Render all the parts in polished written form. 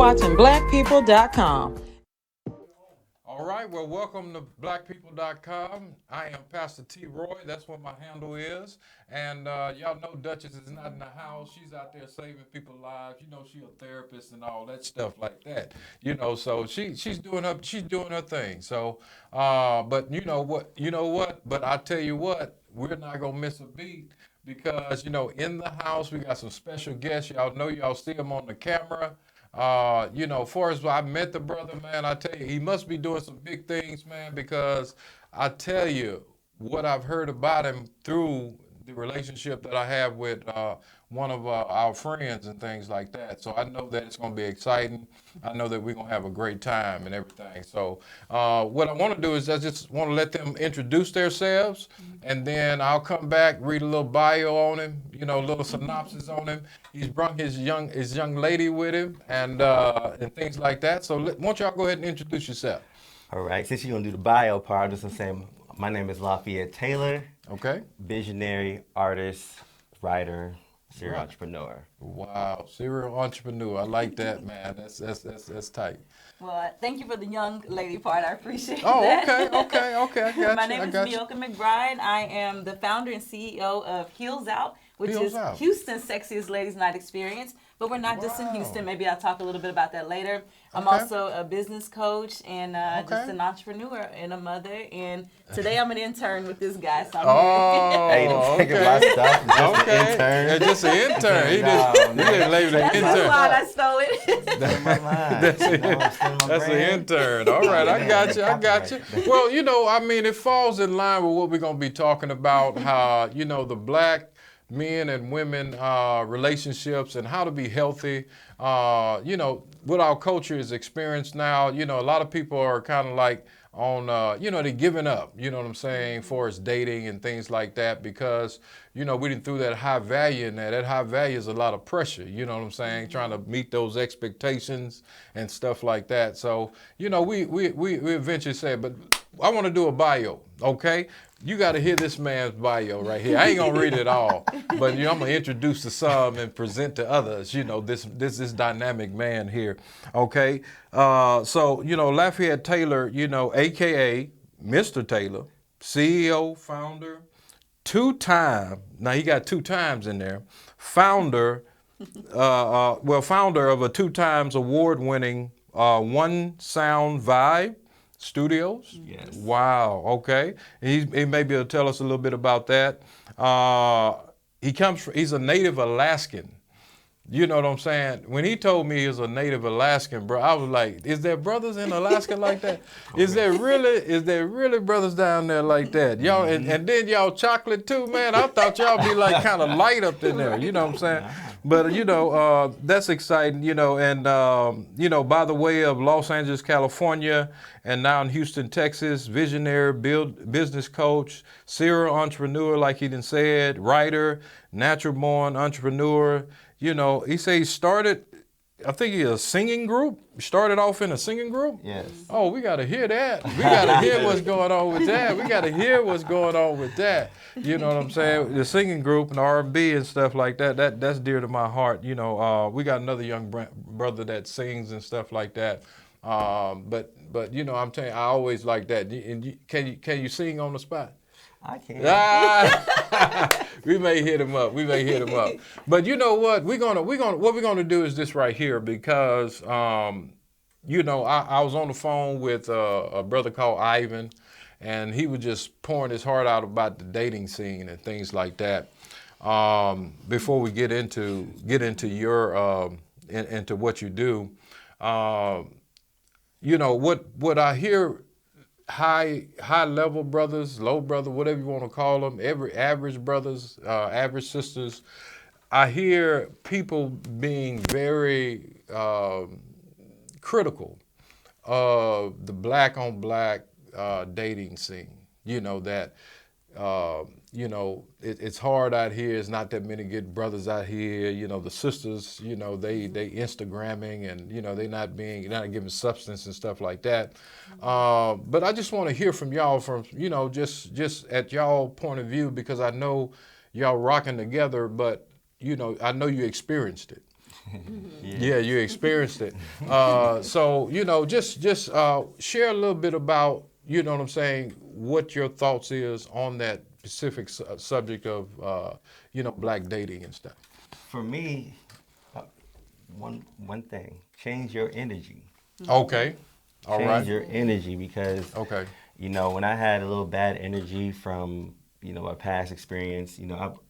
watching blackpeople.com. All right, well, welcome to blackpeople.com. I am Pastor T. Roy. That's what my handle is. And y'all know Duchess is not in the house. She's out there saving people's lives. You know, she's a therapist and all that stuff like that. You know, so she's doing her thing. So, but you know what? But I tell you what, we're not gonna miss a beat because in the house we got some special guests. Y'all see them on the camera. Far as I met the brother, man, I tell you, he must be doing some big things, man, because I tell you what I've heard about him through the relationship that I have with one of our friends and things like that. So I know that it's going to be exciting. I know that we're going to have a great time and everything. So what I want to do is I just want to let them introduce themselves, and then I'll come back, read a little bio on him, a little synopsis on him. He's brought his young lady with him and things like that. So why don't y'all go ahead and introduce yourself? All right, since you're going to do the bio part, I'm just going to say my name is Lafayette Taylor. Okay. Visionary, artist, writer, serial Right. entrepreneur. Wow, serial entrepreneur. I like that, man. That's tight. Well, thank you for the young lady part. I appreciate Oh, that. okay. I got you. My name I is got you. Mioka McBride. I am the founder and CEO of Heels Out, which Heels is Out. Houston's sexiest ladies' night experience. But we're not just in Wow. Houston. Maybe I'll talk a little bit about that later. I'm Okay. also a business coach and Okay. just an entrepreneur and a mother. And today I'm an intern with this guy. So I'm Oh, Hey, don't take okay. my stuff. Just an Okay. intern. Yeah, just an intern. He No, didn't man. label an That's the intern. line. I stole it. That's my line. That's it. No, I'm stealing my That's an brand. intern. All right, I got you. I got you. Copyright. Well, it falls in line with what we're going to be talking about, how, the black men and women relationships and how to be healthy. What our culture is experienced now, a lot of people are kind of like on, they're giving up, you know what I'm saying, for its dating and things like that because, we didn't throw that high value in there. That high value is a lot of pressure, you know what I'm saying, trying to meet those expectations and stuff like that. So, we eventually said, but I want to do a bio, okay? You got to hear this man's bio right here. I ain't gonna read it all, but I'm gonna introduce to some and present to others. This dynamic man here, okay? Lafayette Taylor, AKA Mr. Taylor, CEO, founder, two-time. Now he got 2 times in there. Founder, founder of a 2 times award-winning One Sound Vibe Studios. Yes. Wow. Okay. He maybe will tell us a little bit about that. He's a native Alaskan. You know what I'm saying? When he told me he was a native Alaskan, bro, I was like, is there brothers in Alaska like that? Is there really brothers down there like that? Y'all and then y'all chocolate too, man. I thought y'all be like kind of light up in there. You know what I'm saying? But that's exciting, and by the way of Los Angeles, California, and now in Houston, Texas, visionary, business coach, serial entrepreneur, like he done said, writer, natural born entrepreneur. He said he started, I think a singing group. Started off in a singing group? Yes. Oh, we got to hear that. We got to hear what's going on with that. We got to hear what's going on with that. You know what I'm saying? The singing group and R&B and stuff like that, that's dear to my heart. We got another young brother that sings and stuff like that. But I'm telling you, I always like that. And can you sing on the spot? I can. We may hit him up. But you know what? What we're gonna do is this right here because I was on the phone with a brother called Ivan, and he was just pouring his heart out about the dating scene and things like that. Before we get into your into what you do, what I hear. High level brothers, low brother, whatever you want to call them, every average brothers, average sisters. I hear people being very critical of the black on black dating scene. It's hard out here. It's not that many good brothers out here. The sisters, they Instagramming and, they not giving substance and stuff like that. But I just want to hear from y'all just at y'all point of view, because I know y'all rocking together, but, I know you experienced it. Yeah, you experienced it. So, you know, just share a little bit about, you know what I'm saying, what your thoughts is on that specific subject of, you know, black dating and stuff. For me, one thing, change your energy. Okay. All Change right. your energy because, Okay. you know, when I had a little bad energy from, you know, my past experience, you know,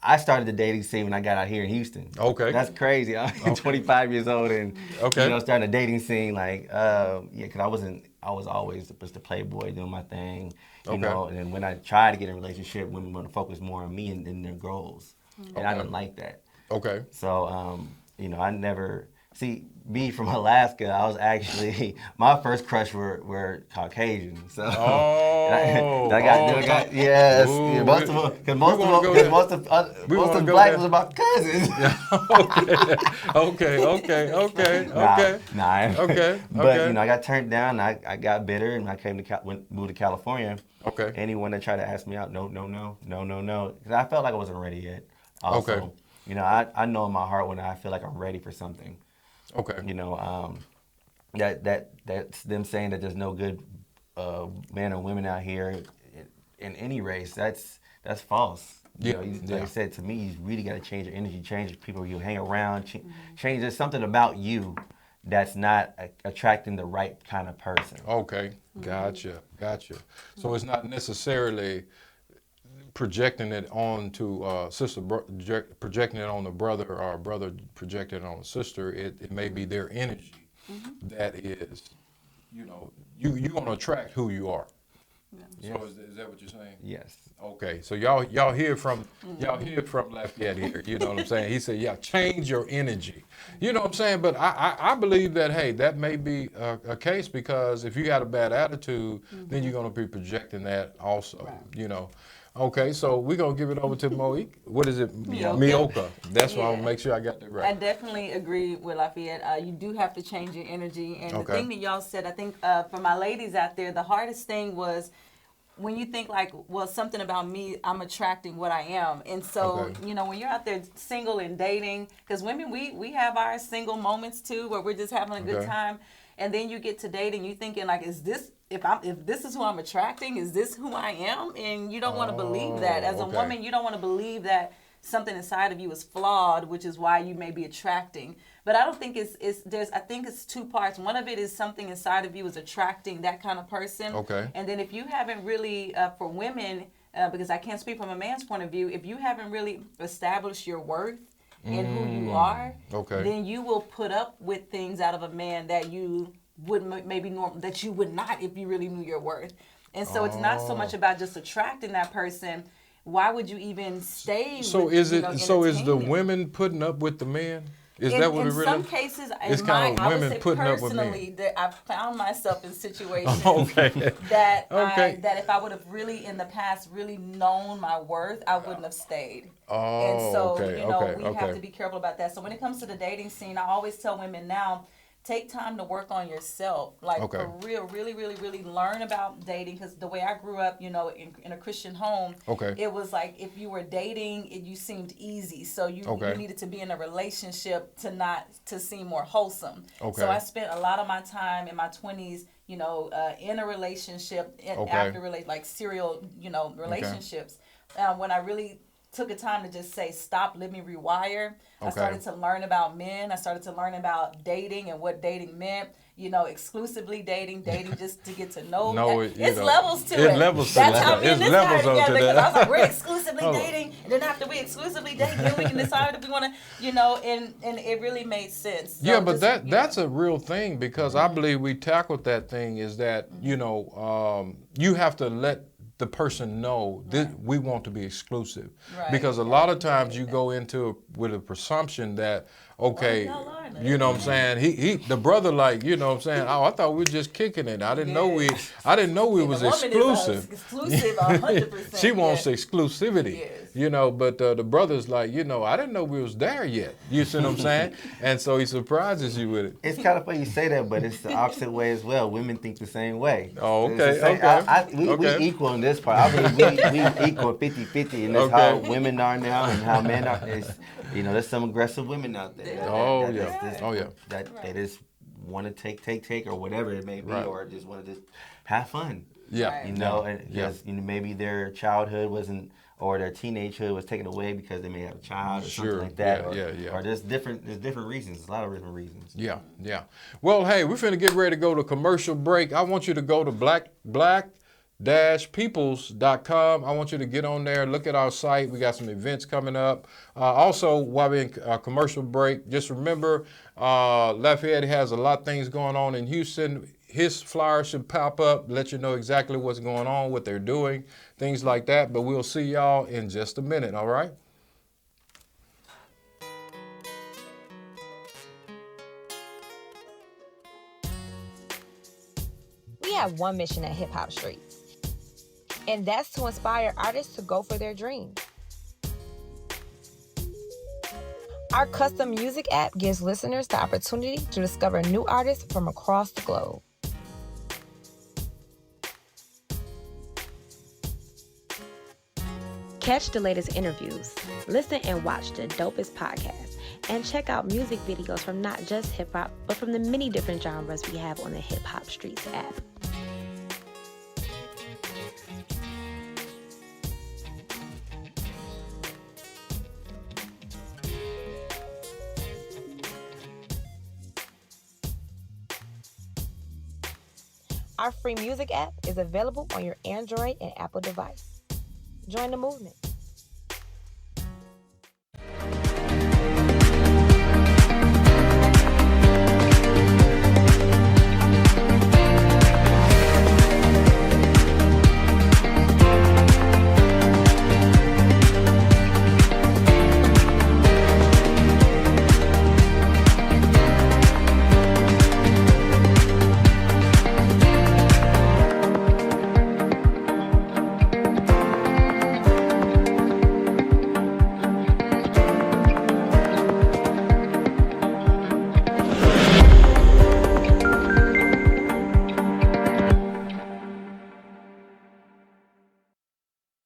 I started the dating scene when I got out here in Houston. Okay. That's crazy. I'm 25 years old and, Okay. you know, starting a dating scene like, yeah, because I was always just the playboy doing my thing, you Okay. know, and then when I tried to get in a relationship, women want to focus more on me and their goals. And I Okay. didn't like that. Okay. So, you know, I never, see, me from Alaska, I was actually, my first crush were Caucasian. So, Oh, and I got yes. Ooh, Yeah, most of them, because most wanna go of there. them, most of We most wanna of go black there. was about cousins. Okay. Nah. Okay, But, okay. you know, I got turned down. I got bitter, and I came to moved to California. Okay. Anyone that tried to ask me out, no. Because I felt like I wasn't ready yet. Also, Okay. you know, I know in my heart when I feel like I'm ready for something. Okay. You know, that's them saying that there's no good men or women out here in any race. That's false. You Yeah, know, like yeah. I said, to me, you really got to change your energy, change the people you hang around, change. There's something about you that's not attracting the right kind of person. Okay. Gotcha. So it's not necessarily projecting it onto projecting it on the brother or a brother projecting it on a sister. It may be their energy that is, you know, you're gonna attract who you are. So is that what you're saying? Yes. Okay, so y'all hear from Lafayette here. You know what I'm saying? He said, "Yeah, change your energy." You know what I'm saying? But I believe that, hey, that may be a case, because if you got a bad attitude, then you're gonna be projecting that also. Right. You know. Okay, so we're gonna give it over to Moik. What is it? Mioka. Mioka. That's why I'm Yeah. gonna make sure I got that I right. definitely agree with Lafayette. You do have to change your energy. And Okay. the thing that y'all said, I think for my ladies out there, the hardest thing was when you think like, well, something about me, I'm attracting what I am. And so, Okay. you know, when you're out there single and dating, because women, we have our single moments too, where we're just having a good Okay. time. And then you get to dating, you thinking like, is this, if this is who I'm attracting, is this who I am? And you don't want to believe that. As a okay. woman, you don't want to believe that something inside of you is flawed, which is why you may be attracting. But I don't think I think it's two parts. One of it is something inside of you is attracting that kind of person. Okay. And then if you haven't really, for women, because I can't speak from a man's point of view, if you haven't really established your worth and who you are, okay. then you will put up with things out of a man that you would that you would not if you really knew your worth. And so it's not so much about just attracting that person. Why would you even stay? So with, is you it? know, So is the entertaining? women putting up with the men? Is that what in it really? some cases, It's in kind of I would women say putting up with men. personally, that I've found myself in situations Okay. that Okay. that if I would have really in the past really known my worth, I wouldn't have stayed. Oh, And so, okay, you know, okay, we okay. have to be careful about that. So when it comes to the dating scene, I always tell women now, take time to work on yourself. Like Okay. for real, really, really, really learn about dating. Because the way I grew up, you know, in a Christian home, Okay. it was like if you were dating, you seemed easy. So you Okay. needed to be in a relationship to seem more wholesome. Okay. So I spent a lot of my time in my 20s, you know, in a relationship, and Okay. after like serial, you know, relationships. When I really took a time to just say, stop, let me rewire. I Okay. started to learn about men. I started to learn about dating and what dating meant. You know, exclusively dating just to get to know. No, it- you it's know, levels to it it. levels to That's that. how me It's and this guy levels up to together. Because that. I was like, we're exclusively Hold on. dating, and then after we exclusively date, then we can decide if we want to, you know. And it really made sense. So Yeah, but just, you that's know. a real thing, because I believe we tackled that thing is that, you know, you have to let the person know that we want to be exclusive. Right. Because a lot of times you go into with a presumption that, okay, Well, y'all are now. you know what I'm saying? He the brother, like, you know what I'm saying? Oh, I thought we were just kicking it. I didn't know we was And the woman exclusive. is exclusive 100%. She wants yes. exclusivity. Yes. you know, but the brother's like, you know, I didn't know we was there yet. You see what I'm saying? And so he surprises you with it. It's kind of funny you say that, but it's the opposite way as well. Women think the same way. Oh, It's the okay, same- okay. We Okay. equal in this part. I mean, we equal 50-50, and that's how women are now and how men are. It's, you know, there's some aggressive women out there. Oh, that yeah. just- Oh, yeah. That they just want to take, or whatever it may be, Right. or just want to just have fun. Yeah. Right. You know, and Yeah. just, you know, maybe their childhood wasn't, or their teenagehood was taken away because they may have a child or Sure. something like that. Yeah, or, yeah. Or there's different reasons. There's a lot of different reasons. Yeah, yeah. Well, hey, we're finna get ready to go to commercial break. I want you to go to black-peoples.com. I want you to get on there, look at our site. We got some events coming up. Also, while we're in commercial break, just remember, Lafayette has a lot of things going on in Houston. His flyer should pop up, let you know exactly what's going on, what they're doing, things like that. But we'll see y'all in just a minute, all right? We have one mission at Hip Hop Streets, and that's to inspire artists to go for their dreams. Our custom music app gives listeners the opportunity to discover new artists from across the globe. Catch the latest interviews, listen and watch the dopest podcasts, and check out music videos from not just hip hop, but from the many different genres we have on the Hip Hop Streets app. Our free music app is available on your Android and Apple device. Join the movement.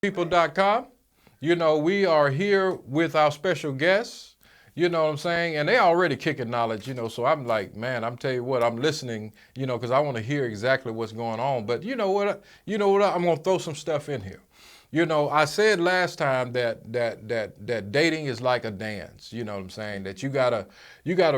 People.com. You know, we are here with our special guests, you know what I'm saying? And they already kicking knowledge, you know, so I'm like, man, I'm tell you what, I'm listening, you know, because I want to hear exactly what's going on. But you know what, I'm going to throw some stuff in here. You know, I said last time that dating is like a dance, you know what I'm saying? That you gotta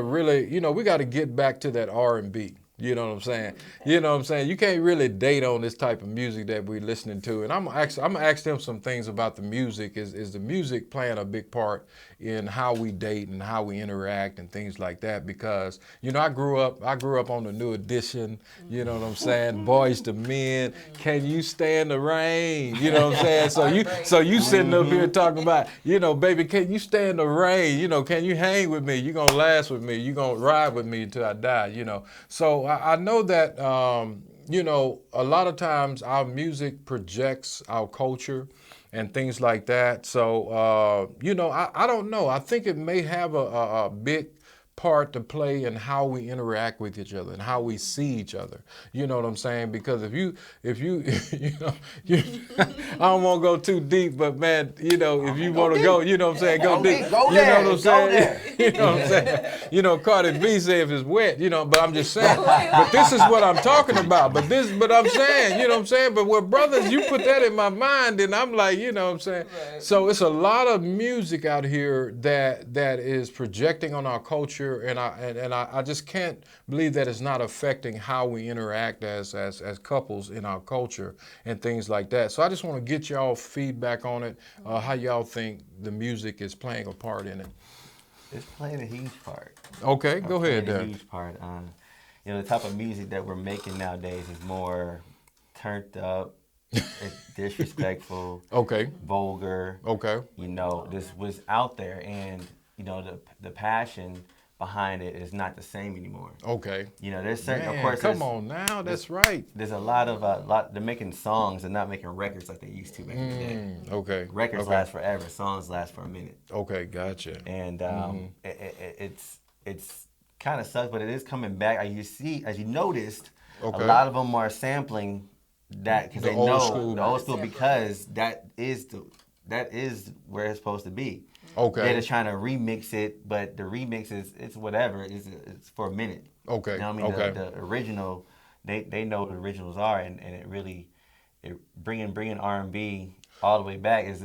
really, you know, we gotta get back to that R&B. You know what I'm saying? You know what I'm saying? You can't really date on this type of music that we're listening to. And I'm gonna ask them some things about the music. Is the music playing a big part in how we date and how we interact and things like that? Because, you know, I grew up on the New Edition, you know what I'm saying? Boys to Men, Can You Stand the Rain? You know what I'm saying? So you sitting up here talking about, you know, baby, can you stand the rain? You know, can you hang with me? You gonna last with me? You gonna ride with me until I die? You know. So I know that, you know, a lot of times our music projects our culture and things like that. So, you know, I don't know. I think it may have a big part to play in how we interact with each other and how we see each other. You know what I'm saying? Because if you know, I don't want to go too deep, but man, you know, if you want to go, you know what I'm saying, go deep. Go You there, know what I'm go saying? there. You know what I'm saying? You know, Cardi B said if it's wet, you know, but I'm just saying. But this is what I'm talking about. But I'm saying, you know what I'm saying? But with brothers, you put that in my mind, and I'm like, you know what I'm saying? Right. So it's a lot of music out here that is projecting on our culture, and I just can't believe that it's not affecting how we interact as couples in our culture and things like that. So I just want to get y'all feedback on it, how y'all think the music is playing a part in it. It's playing a huge part. Okay, go ahead, A Dan. huge part. You know, the type of music that we're making nowadays is more turned up, it's disrespectful, Okay, vulgar. okay, You know, this was out there, and you know the passion behind it is not the same anymore. Okay. You know, there's certain, Man, of course, come on now. That's right. there's a lot of they're making songs and not making records like they used to back in the day. Okay. Records okay. last forever, songs last for a minute, Okay, gotcha. and it's kind of sucks, but it is coming back. As you noticed, Okay. a lot of them are sampling that because The they old know school. the old school because that is where it's supposed to be. Okay. They're just trying to remix it, but the remix it's whatever. It's for a minute. Okay. You know what I mean? Okay. The original, they know what the originals are, and it really bringing R&B all the way back is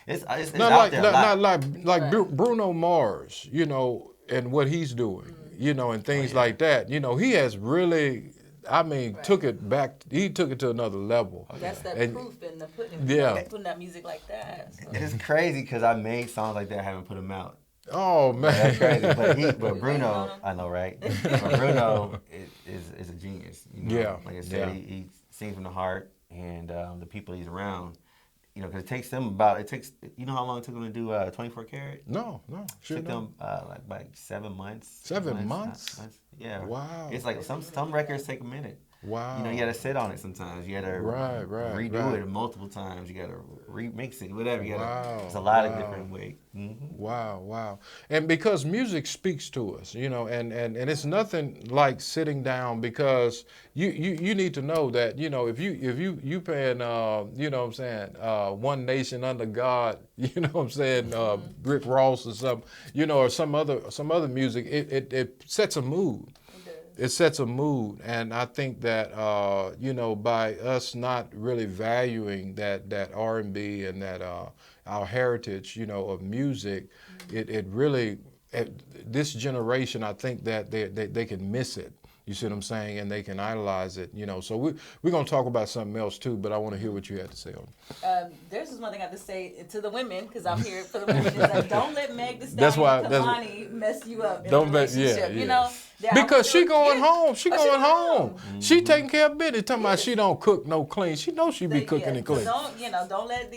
it's Not out like there a lot. not like Bruno Mars, you know, and what he's doing, you know, and things like that. You know, he has really, I mean, took it back. He took it to another level. That's that And- proof in the pudding. Yeah. Putting out music like that. So. It's crazy because I made songs like that, I haven't put them out. Oh That's man. crazy. But Bruno, I know, right? But Bruno is a genius. You know? Yeah, Like I said, yeah. he sings from the heart, and the people he's around. You know, because it takes. You know how long it took him to do 24 Karat? No, sure Took not. them like 7 months. 7 months? Yeah. Wow. It's like some records take a minute. Wow. You know, you gotta sit on it sometimes. You gotta Right, redo right. it multiple times. You gotta remix it, whatever. You gotta. Wow, There's a lot of wow. different ways. Mm-hmm. Wow. And because music speaks to us, you know, and it's nothing like sitting down because you need to know that, you know, if you paying you know what I'm saying, One Nation Under God, you know what I'm saying, Rick Ross or something, you know, or some other music, it sets a mood. It sets a mood, and I think that you know, by us not really valuing that R&B and that our heritage, you know, of music, it really this generation, I think that they can miss it. You see what I'm saying? And they can idolize it, you know. So we're gonna talk about something else too, but I want to hear what you had to say on it. There's just one thing I have to say to the women, because I'm here for the women. Is like, don't let Meg Thee That's why- Stallion and Kalani mess you up in Don't a let- yeah, relationship. yeah. You know, that I Because went she through- going yeah. home. She Oh, going home. Mm-hmm. She taking care of business. Talking about she don't cook no clean. She knows she be So, cooking yeah, and clean. so don't let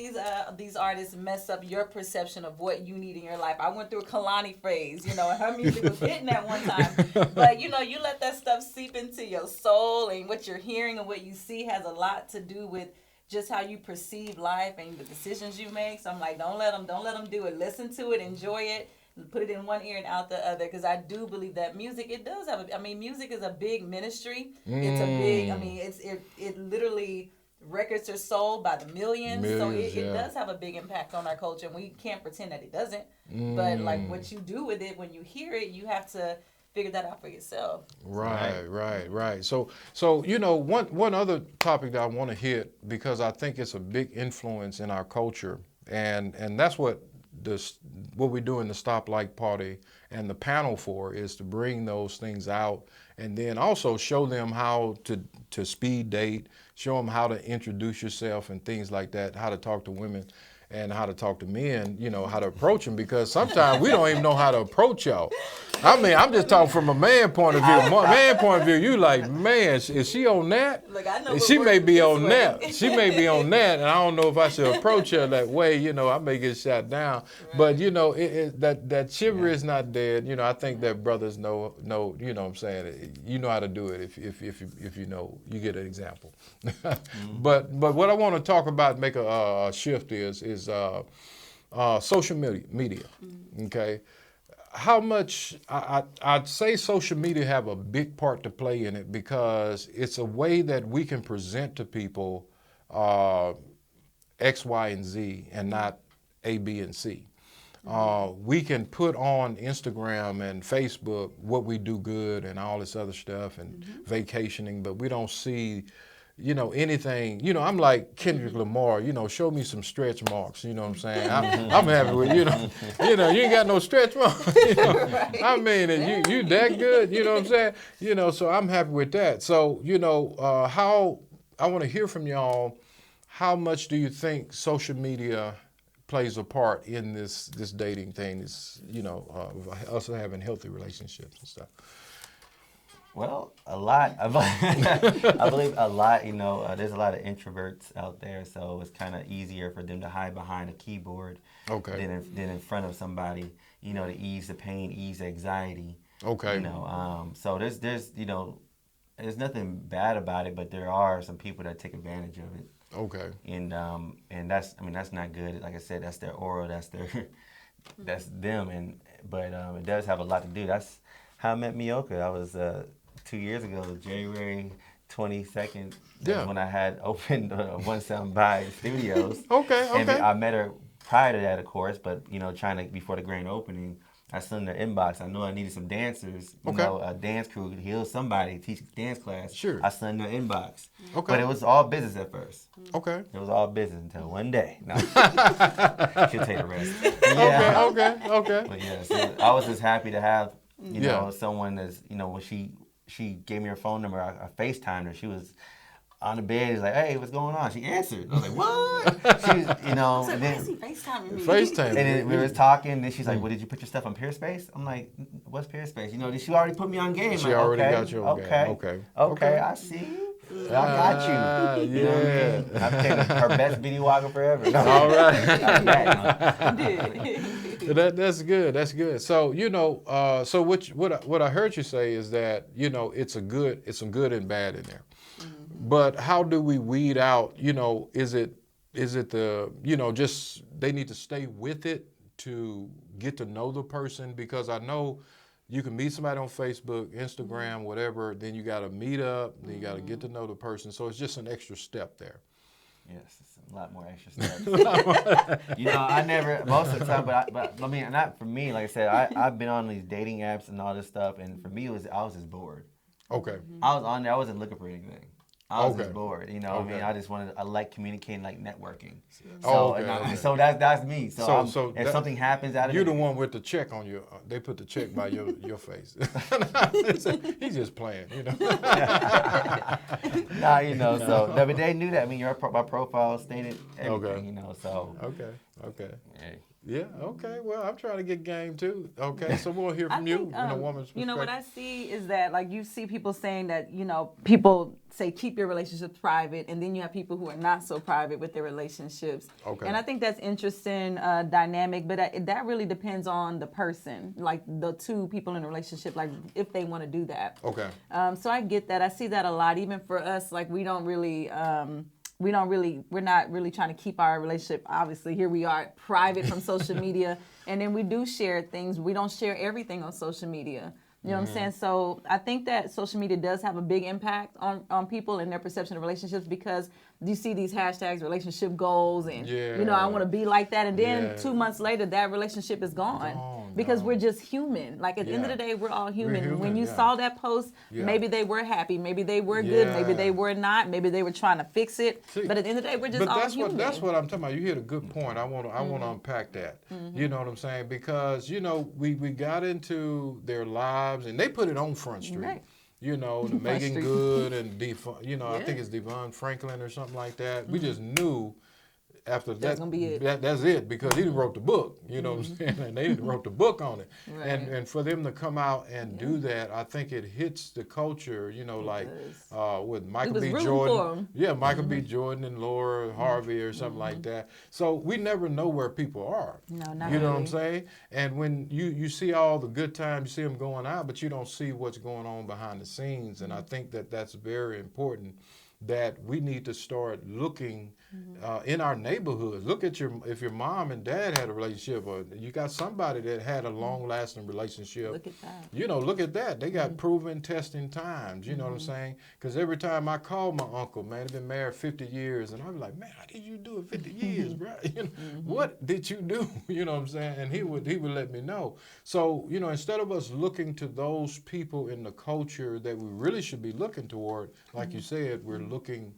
these artists mess up your perception of what you need in your life. I went through a Kalani phase, you know, and her music was hitting at one time. But you know, you let that stuff seep into your soul, and what you're hearing and what you see has a lot to do with just how you perceive life and the decisions you make. So I'm like, don't let them do it. Listen to it, enjoy it. Put it in one ear and out the other, because I do believe that music, it does have music is a big ministry. It's a big, it literally, records are sold by the millions, so Millions, it yeah. does have a big impact on our culture, and we can't pretend that it doesn't. But like what you do with it, when you hear it, you have to figure that out for yourself. Right. So you know, one other topic that I want to hit, because I think it's a big influence in our culture, and that's what we do in the Stoplight Party and the panel for, is to bring those things out, and then also show them how to speed date, show them how to introduce yourself and things like that, how to talk to women and how to talk to men, you know, how to approach them, because sometimes we don't even know how to approach y'all. I mean, I'm just talking from a man point of view. Man point of view, you like, man, is she on that? Look, I know She what may works be this on way. that. She may be on that, and I don't know if I should approach her that way. You know, I may get shot down. Right. But you know, that chivalry is not dead. You know, I think that brothers know. You know what I'm saying? You know how to do it if you know. You get an example. But what I want to talk about, make a shift is social media. Okay. How much, I'd say social media have a big part to play in it, because it's a way that we can present to people X, Y, and Z, and not A, B, and C. We can put on Instagram and Facebook what we do good and all this other stuff and vacationing, but we don't see, you know, anything. You know, I'm like Kendrick Lamar, you know, show me some stretch marks, you know what I'm saying? I'm happy with, you know, you ain't got no stretch marks. You know? Right. I mean, you that good, you know what I'm saying? You know, so I'm happy with that. So, you know, how, I want to hear from y'all, how much do you think social media plays a part in this dating thing, this, you know, us having healthy relationships and stuff? Well, a lot. I believe a lot. There's a lot of introverts out there, so it's kind of easier for them to hide behind a keyboard Okay. than in front of somebody. To ease the pain, ease the anxiety. Okay. So there's nothing bad about it, but there are some people that take advantage of it, Okay. and that's not good. Like I said, that's their aura, that's that's them, but it does have a lot to do. That's how I met Mioka. I was 2 years ago, January 22nd. Yeah. When I had opened One Sound By Studios. Okay. And Okay. I met her prior to that, of course, but before the grand opening, I sent her inbox. I knew I needed some dancers, Okay. a dance crew, heal somebody, teach dance class. Sure. I sent her inbox. Okay. But it was all business at first. Okay. It was all business until one day. No. She'll take the rest. Yeah. Okay. But yeah, so I was just happy to have, Yeah. someone that's, when she gave me her phone number, I FaceTimed her. She was on the bed. He's like, "Hey, what's going on?" She answered. I was like, "What?" She was, and then, FaceTime me. FaceTime. and then we was talking. And then she's like, "Well, did you put your stuff on Peerspace?" I'm like, "What's Peerspace?" She already put me on game. She Like, already okay, got you on game. okay, Okay. I see you. I got you. You know what I Yeah. mean? I'm taking her best video walker forever. No. All right. That's good. That's good. So so what I heard you say is that it's some good and bad in there. But how do we weed out? Is it the just they need to stay with it to get to know the person? Because I know you can meet somebody on Facebook, Instagram, whatever. Then you got to meet up. Then you got to get to know the person. So it's just an extra step there. Yes, it's a lot more extra steps. I never, most of the time, but I mean, not for me. Like I said, I've been on these dating apps and all this stuff, and for me, I was just bored. Okay. I was on there. I wasn't looking for anything. I was Okay. just bored. I mean, Okay. I like communicating, like networking. Oh, So, okay. so that's me. So, So if that- something happens out of You're it, the one with the check on your. They put the check by your face. He's just playing, so but they knew that. I mean, my profile stated everything. So Okay. hey. Yeah. Okay. Well, I'm trying to get game too. Okay. So we'll hear from you think, in a woman's perspective. what I see is that like you see people saying that people say keep your relationships private, and then you have people who are not so private with their relationships. Okay. And I think that's interesting dynamic, but that really depends on the person, like the two people in a relationship, like if they want to do that. Okay. So I get that. I see that a lot. Even for us, like we're not really trying to keep our relationship. Obviously, here we are private from social media, and then we do share things. We don't share everything on social media. You know what I'm saying? So I think that social media does have a big impact on people and their perception of relationships, because you see these hashtags, relationship goals, and I want to be like that, and then 2 months later that relationship is gone because we're just human. Like at the end of the day, we're all human. human, When you yeah. saw that post, maybe they were happy, maybe they were good, maybe they were not, maybe they were trying to fix it. See, but at the end of the day, we're just But all that's human. that's what I'm talking about. You hit a good point. I want to unpack that. You know what I'm saying? Because we got into their lives and they put it on Front Street. Right. The Megan Street. Good and I think it's Devon Franklin or something like that. We just knew after That's that, gonna be it. that's it, because he wrote the book, you know what I'm saying? And they wrote the book on it. Right. And for them to come out and do that, I think it hits the culture, with Michael was B. rooting Jordan. for 'em. Yeah, Michael B. Jordan and Laura Harvey or something like that. So we never know where people are. No, not You know what I'm really. saying? And when you see all the good times, you see them going out, but you don't see what's going on behind the scenes. And I think that that's very important, that we need to start looking in our neighborhoods. Look at if your mom and dad had a relationship, or you got somebody that had a long-lasting relationship. Look at that. Look at that. They got proven testing times. You know what I'm saying? Because every time I call my uncle, man, he's been married 50 years, and I'm like, man, how did you do it 50 years, bro? What did you do? You know what I'm saying? And he would let me know. So, instead of us looking to those people in the culture that we really should be looking toward, like you said, we're looking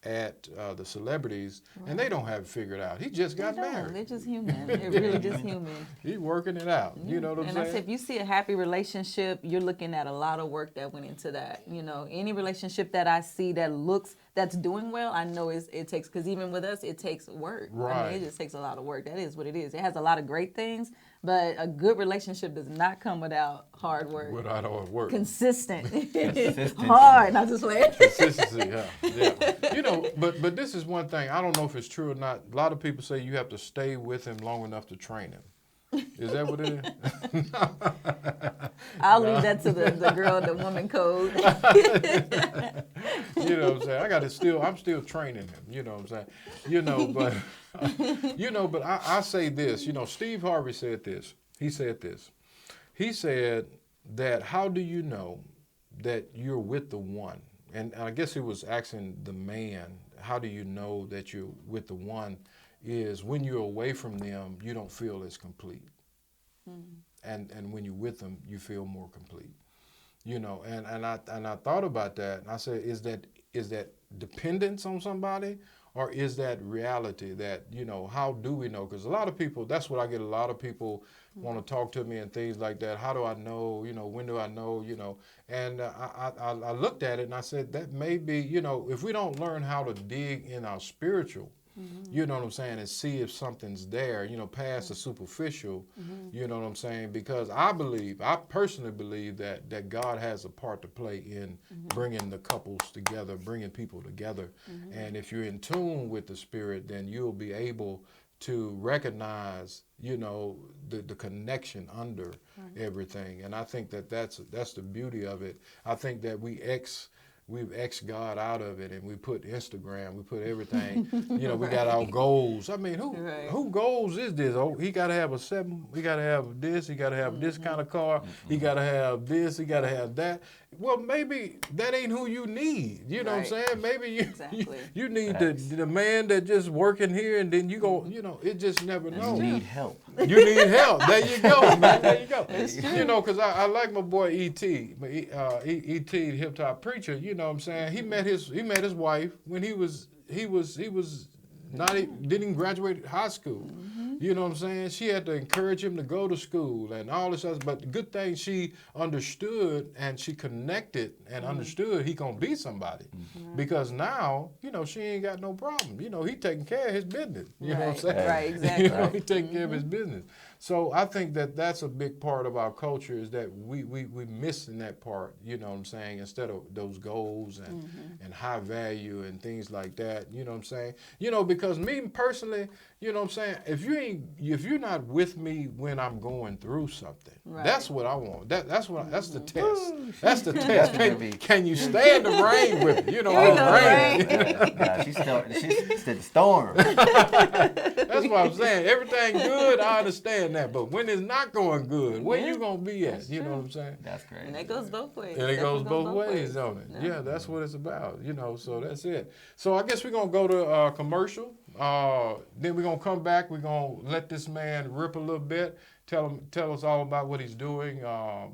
at the celebrities, and they don't have it figured out. He just got married. They're just human. They're really just human. He's working it out. You know what I'm And saying? I said, if you see a happy relationship, you're looking at a lot of work that went into that. Any relationship that I see that looks that's doing well, I know it takes, because even with us, it takes work. I Right. mean, it just takes a lot of work. That is what it is. It has a lot of great things, but a good relationship does not come without hard work. Without all work. Consistent. Consistency. Hard, not just like. Consistency, yeah. You know, but this is one thing. I don't know if it's true or not. A lot of people say you have to stay with him long enough to train him. Is that what it is? I'll leave that to the girl, the woman code. You know what I'm saying? I'm still training him. You know what I'm saying? But I say this. You know, Steve Harvey said this. He said this. He said that how do you know that you're with the one? And I guess he was asking the man, how do you know that you're with the one? Is when you're away from them, you don't feel as complete. And when you're with them, you feel more complete. You know, and I thought about that, and I said, is that dependence on somebody, or is that reality? That, you know, how do we know? Because a lot of people, that's what I get. A lot of people want to talk to me and things like that. How do I know? You know, when do I know? You know, and I looked at it and I said that may be, you know, if we don't learn how to dig in our spiritual. You know what I'm saying, and see if something's there, you know, past the superficial, you know what I'm saying, because I personally believe that God has a part to play in bringing the couples together, bringing people together, and if you're in tune with the Spirit, then you'll be able to recognize, you know, the connection under everything, and I think that's the beauty of it. I think that we've X'd God out of it, and we put Instagram, we put everything, you know, we got our goals. I mean, who goals is this? Oh, he got to have a 7, he got to have this, he got to have this kind of car, he got to have this, he got to have that. Well, maybe that ain't who you need. You know what I'm saying? Maybe you need the man that just working here, and then you go, you know, it just never knows. You need help. You need help. There you go, man. There you go. You know, because I like my boy E.T. E.T. the hip hop preacher. You know what I'm saying? He met his wife when he was not didn't even graduate high school. You know what I'm saying? She had to encourage him to go to school and all this other. But the good thing, she understood and she connected and understood he gonna be somebody, because now, you know, she ain't got no problem. You know, he taking care of his business. You know what I'm saying? Right, exactly. You know, he taking care of his business. So I think that that's a big part of our culture, is that we missing that part, you know what I'm saying, instead of those goals and high value and things like that, you know what I'm saying? You know, because me personally, you know what I'm saying, if you're not with me when I'm going through something, that's what I want. That's the test. That's the test. Can you stand the rain with me? You know, rain. Yeah, she's the storm. That's what I'm saying. Everything good, I understand that. But when it's not going good, where you gonna be at? You know what I'm saying? That's great. And it goes both ways. And it goes both ways, don't it? Yeah, that's what it's about. You know, so that's it. So I guess we're gonna go to commercial. Then we're gonna come back. We're gonna let this man rip a little bit. Tell us all about what he's doing.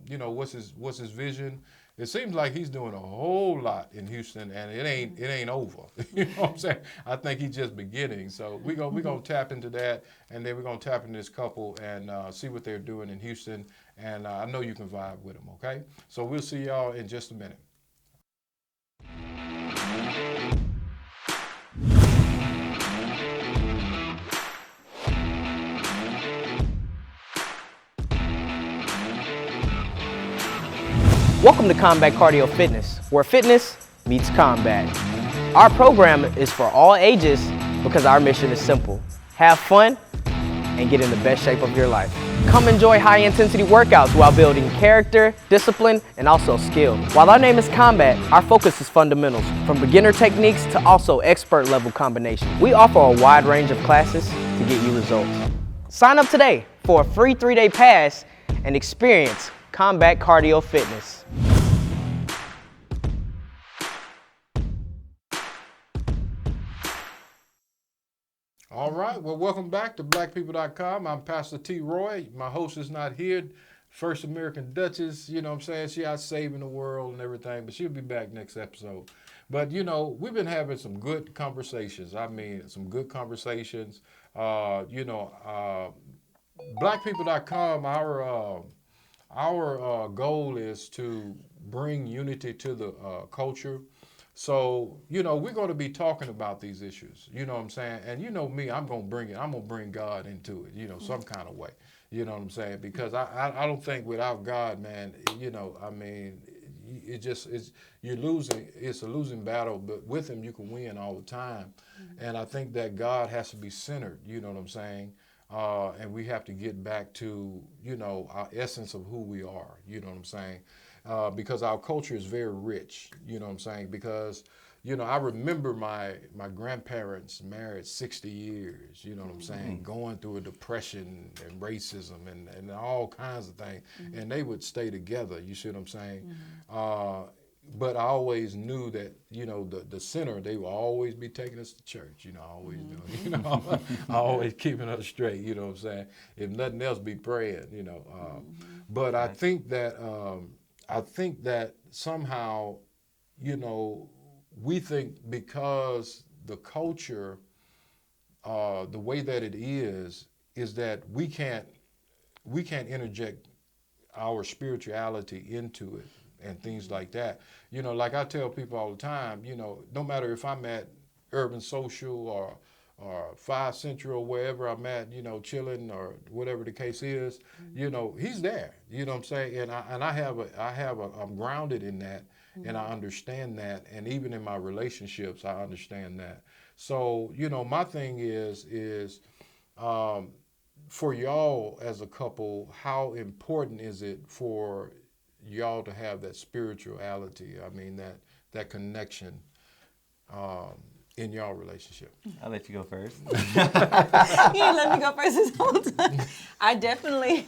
You know, what's his vision. It seems like he's doing a whole lot in Houston, and it ain't over. You know what I'm saying? I think he's just beginning. So we're gonna tap into that, and then we're gonna tap into this couple and see what they're doing in Houston. And I know you can vibe with them. Okay? So we'll see y'all in just a minute. Welcome to Combat Cardio Fitness, where fitness meets combat. Our program is for all ages because our mission is simple: have fun and get in the best shape of your life. Come enjoy high-intensity workouts while building character, discipline, and also skill. While our name is Combat, our focus is fundamentals, from beginner techniques to also expert-level combinations. We offer a wide range of classes to get you results. Sign up today for a free 3-day pass and experience Combat Cardio Fitness. All right. Well, welcome back to blackpeople.com. I'm Pastor T. Roy. My host is not here. First American Duchess, you know what I'm saying? She out saving the world and everything, but she'll be back next episode. But, you know, we've been having some good conversations. I mean, some good conversations. You know, blackpeople.com, our goal is to bring unity to the culture. So, you know, we're going to be talking about these issues, you know what I'm saying? And you know me, I'm going to bring God into it, you know, some kind of way, you know what I'm saying? Because I don't think without God, man, you know, I mean, you're losing, it's a losing battle, but with him you can win all the time. And I think that God has to be centered, you know what I'm saying? And we have to get back to, you know, our essence of who we are, you know what I'm saying? Because our culture is very rich, you know what I'm saying? Because, you know, I remember my grandparents married 60 years, you know what I'm saying, going through a depression and racism and all kinds of things. And they would stay together, you see what I'm saying? But I always knew that, you know, the center, they will always be taking us to church, you know, always doing, you know, always keeping us straight, you know what I'm saying? If nothing else, be praying, you know. But I think that somehow, you know, we think because the culture, the way that it is that we can't interject our spirituality into it and things like that. You know, like I tell people all the time, you know, no matter if I'm at Urban Social or 5 Central, wherever I'm at, you know, chilling or whatever the case is, you know, he's there. You know what I'm saying? And I'm grounded in that, and I understand that, and even in my relationships, I understand that. So, you know, my thing is for y'all as a couple, how important is it for y'all to have that spirituality? I mean, that connection in y'all relationship. I'll let you go first. He didn't let me go first this whole time. I definitely,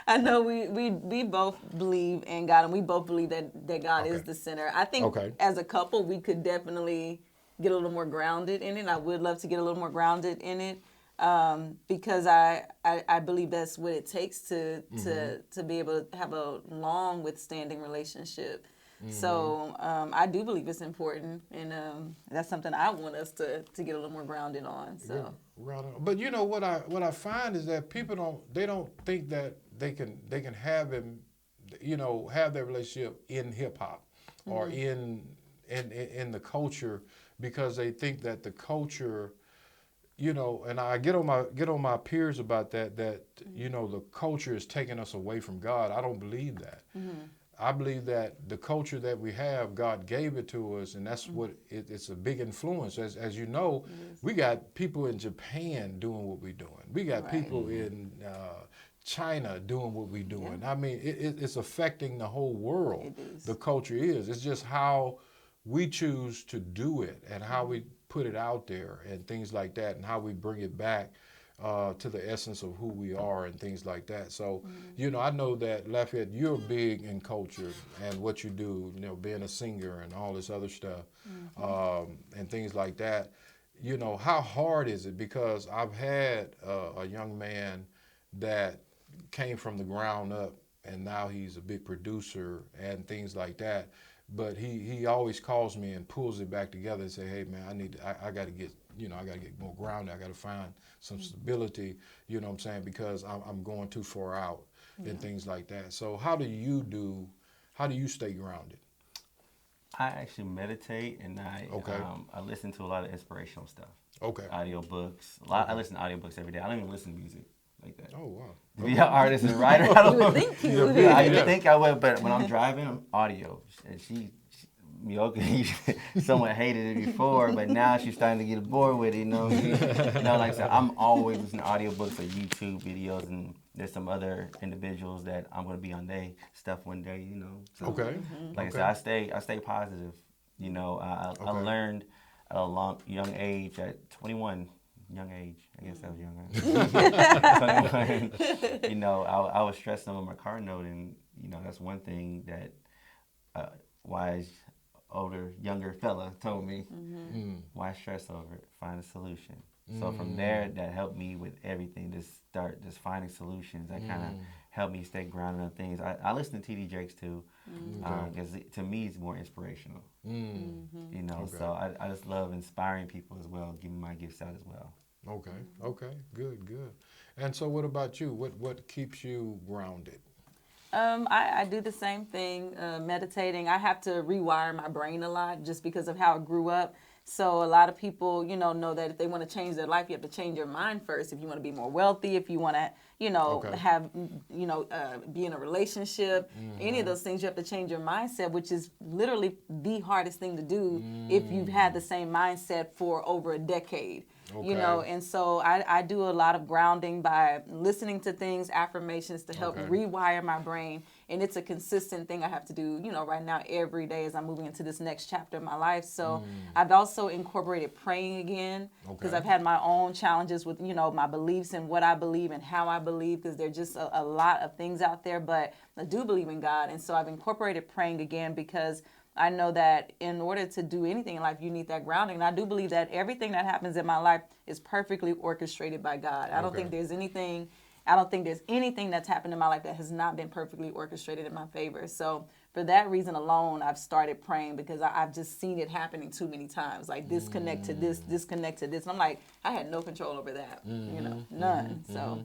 I know we both believe in God, and we both believe that God is the center. I think as a couple, we could definitely get a little more grounded in it. I would love to get a little more grounded in it. Because I believe that's what it takes to be able to have a long withstanding relationship. So I do believe it's important, and that's something I want us to get a little more grounded on. So, but you know what I find is that people don't think that they can have them, you know, have their relationship in hip hop or in the culture, because they think that the culture, you know, and I get on my peers about that you know, the culture is taking us away from God. I don't believe that. I believe that the culture that we have, God gave it to us, and that's what it's a big influence. As you know, we got people in Japan doing what we're doing. We got people in China doing what we're doing. I mean, it's affecting the whole world. The culture is. It's just how we choose to do it and how we put it out there and things like that, and how we bring it back to the essence of who we are and things like that. So, you know, I know that Lafayette, you're big in culture and what you do, you know, being a singer and all this other stuff and things like that. You know, how hard is it? Because I've had a young man that came from the ground up, and now he's a big producer and things like that. But he always calls me and pulls it back together and say, hey man, I got to get, you know, I got to get more grounded. I got to find some stability, you know what I'm saying? Because I'm going too far out and things like that. So how do you stay grounded? I actually meditate, and I listen to a lot of inspirational stuff. Okay. Audiobooks. I listen to audiobooks every day. I don't even listen to music like that. Oh wow. To be an artist and writer, I don't you would think you would. I think I would, but when I'm driving, I'm audio. And Mioka, someone hated it before, but now she's starting to get bored with it, you know. Like I said, I'm always listening to audiobooks or YouTube videos, and there's some other individuals that I'm going to be on their stuff one day, you know. So, like I said, I stay positive. You know, I learned at a young age, at 21, young age, I guess that was young, right? 21, you know, I was stressing over my car note, and, you know, that's one thing that wise, older, younger fella told me, why stress over it? Find a solution. So from there, that helped me with everything, to start just finding solutions. That kind of helped me stay grounded on things. I listen to T.D. Jakes too, because to me, it's more inspirational. You know, so I just love inspiring people as well, giving my gifts out as well. Okay, good. And so what about you? What keeps you grounded? I do the same thing, meditating. I have to rewire my brain a lot just because of how I grew up. So a lot of people, know that if they want to change their life, you have to change your mind first. If you want to be more wealthy, if you want to, Okay. have, be in a relationship, any of those things, you have to change your mindset, which is literally the hardest thing to do if you've had the same mindset for over a decade. Okay. And so I do a lot of grounding by listening to things, affirmations to help Okay. rewire my brain. And it's a consistent thing I have to do, right now every day as I'm moving into this next chapter of my life. So I've also incorporated praying again because Okay. I've had my own challenges with, my beliefs and what I believe and how I believe because there's just a lot of things out there. But I do believe in God. And so I've incorporated praying again because I know that in order to do anything in life, you need that grounding. And I do believe that everything that happens in my life is perfectly orchestrated by God. I don't think there's anything that's happened in my life that has not been perfectly orchestrated in my favor. So for that reason alone, I've started praying because I've just seen it happening too many times. Like disconnect to this, disconnect to this. And I'm like, I had no control over that, none. So.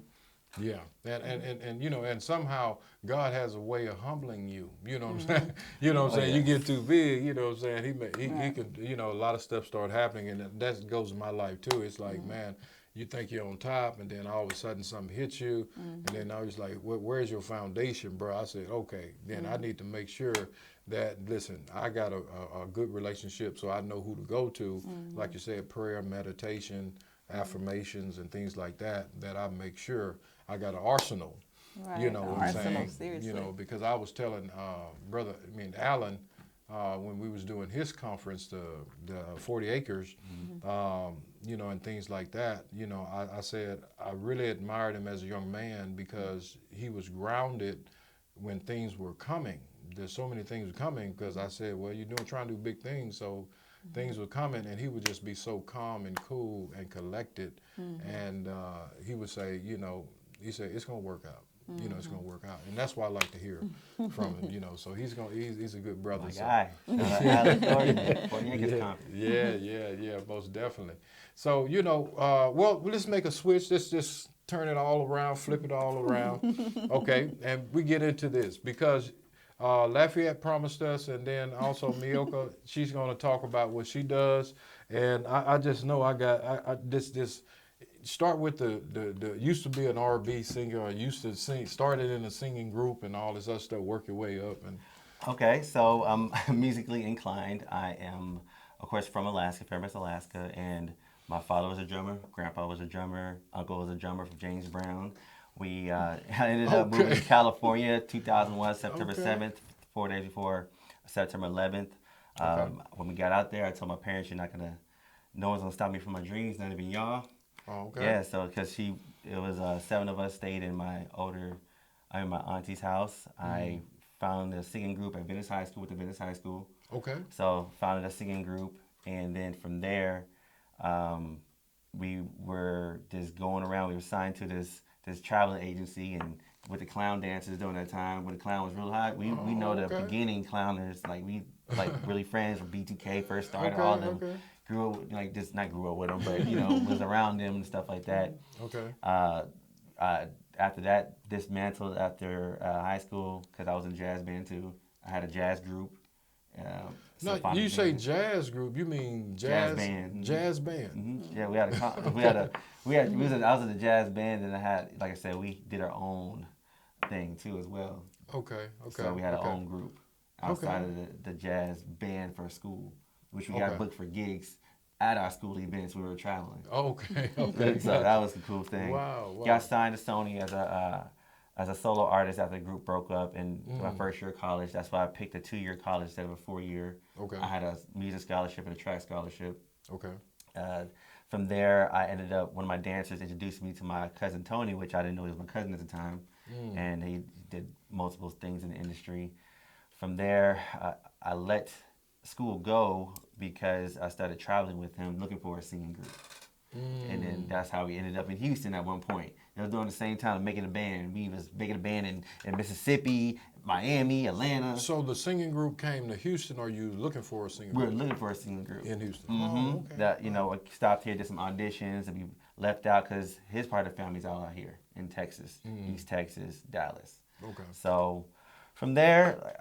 Yeah, and somehow God has a way of humbling you. You know what I'm saying? You know what I'm saying? You get too big. You know what I'm saying? He can. A lot of stuff start happening, and that goes in my life too. It's like, man, you think you're on top, and then all of a sudden something hits you, and then I was like, where's your foundation, bro? I said, okay, then I need to make sure that, listen, I got a good relationship, so I know who to go to. Like you said, prayer, meditation, affirmations, and things like that. That I make sure I got an arsenal. Right, You know an what I'm arsenal, saying? seriously. Because I was telling Alan, when we was doing his conference, the 40 acres, and things like that, I said I really admired him as a young man because he was grounded when things were coming. There's so many things coming because I said, well, you're trying to do big things, so things were coming, and he would just be so calm and cool and collected, and he would say, he said it's gonna work out. It's gonna work out, and that's why I like to hear from him. So he's a good brother. My so. guy. Shout out Alex Thornton, 40 Acres Conference. Yeah, most definitely. So, well, let's make a switch. Let's just turn it all around, flip it all around. Okay, and we get into this because Lafayette promised us, and then also Mioka, she's going to talk about what she does. And I just know I got this. Start with the used to be an R&B singer. I used to sing, started in a singing group and all this other stuff, work your way up. And Okay, so I'm musically inclined. I am, of course, from Alaska, Fairbanks, Alaska, and my father was a drummer, grandpa was a drummer, uncle was a drummer from James Brown. We ended up moving to California 2001, September 7th, 4 days before September 11th. When we got out there, I told my parents, no one's gonna stop me from my dreams, not even y'all. Oh, okay. Yeah, so because it was 7 of us stayed in my auntie's house. I found a singing group at Venice High School with the Venice High School. Okay. So founded a singing group, and then from there, we were just going around. We were signed to this traveling agency, and with the clown dances during that time, when the clown was real hot, we know the beginning clowners, we really friends from B2K first started, all of them. Grew up, not grew up with them, but, was around them and stuff like that. Okay. After that, dismantled after high school, because I was in jazz band too. I had a jazz group. No, you say jazz group, you mean jazz band. Jazz band. Mm-hmm. Yeah, I was in the jazz band, and I had, like I said, we did our own thing too as well. Okay. So we had our own group outside of the jazz band for school, which we got booked for gigs at our school events. We were traveling. Okay. So that was a cool thing. Wow. Got signed to Sony as a solo artist after the group broke up in my first year of college. That's why I picked a 2-year college instead of a 4-year. Okay. I had a music scholarship and a track scholarship. Okay. From there, I ended up, one of my dancers introduced me to my cousin Tony, which I didn't know he was my cousin at the time. And he did multiple things in the industry. From there, I let school go because I started traveling with him looking for a singing group. And then that's how we ended up in Houston at one point. It was during the same time of making a band. We was making a band in Mississippi, Miami, Atlanta. So the singing group came to Houston, or are you looking for a singing group? We were looking for a singing group. In Houston. Mm-hmm. Oh, okay. That, I stopped here, did some auditions, and we left out because his part of the family's all out here in Texas, East Texas, Dallas. Okay. So From there,